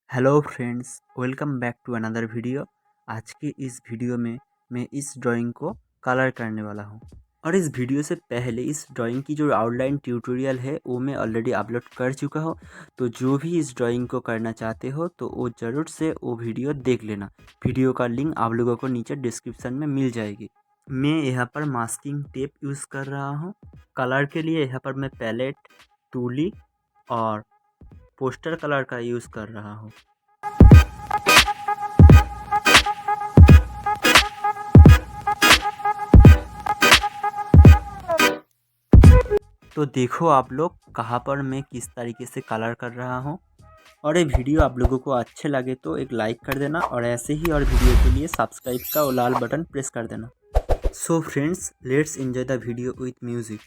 Hello friends, welcome back to another video. आज के इस वीडियो में मैं इस ड्राइंग को कलर करने वाला हूँ। और इस वीडियो से पहले इस ड्राइंग की जो आउटलाइन ट्यूटोरियल है वो मैं ऑलरेडी अपलोड कर चुका हूँ। तो जो भी इस ड्राइंग को करना चाहते हो तो वो ज़रूर से वो वीडियो देख लेना। वीडियो का लिंक आप लोगों को नीचे डिस्क्रिप्शन में मिल जाएगी। मैं यहाँ पर मास्किंग टेप यूज़ कर रहा हूँ। कलर के लिए यहाँ पर मैं पैलेट, तूली और पोस्टर कलर का यूज़ कर रहा हूँ। तो देखो आप लोग कहाँ पर मैं किस तरीके से कलर कर रहा हूँ। और ये वीडियो आप लोगों को अच्छे लगे तो एक लाइक कर देना और ऐसे ही और वीडियो के लिए सब्सक्राइब का वो लाल बटन प्रेस कर देना। So friends, let's enjoy the video with music.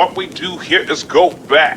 What we do here is go back.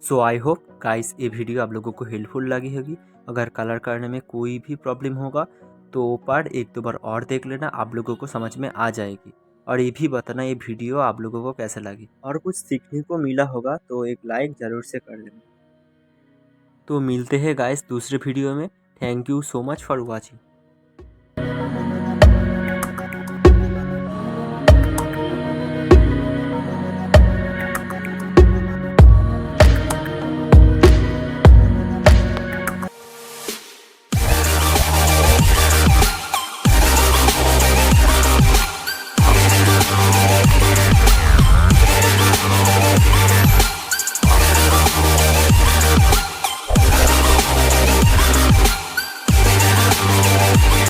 So I hope guys ये वीडियो आप लोगों को हेल्पफुल लगी होगी। अगर कलर करने में कोई भी प्रॉब्लम होगा तो पार्ट एक दो बार और देख लेना, आप लोगों को समझ में आ जाएगी। और ये भी बताना ये वीडियो आप लोगों को कैसा लगी, और कुछ सीखने को मिला होगा तो एक लाइक ज़रूर से कर देना। तो मिलते हैं गाइस दूसरे वीडियो में। Thank you so much for watching.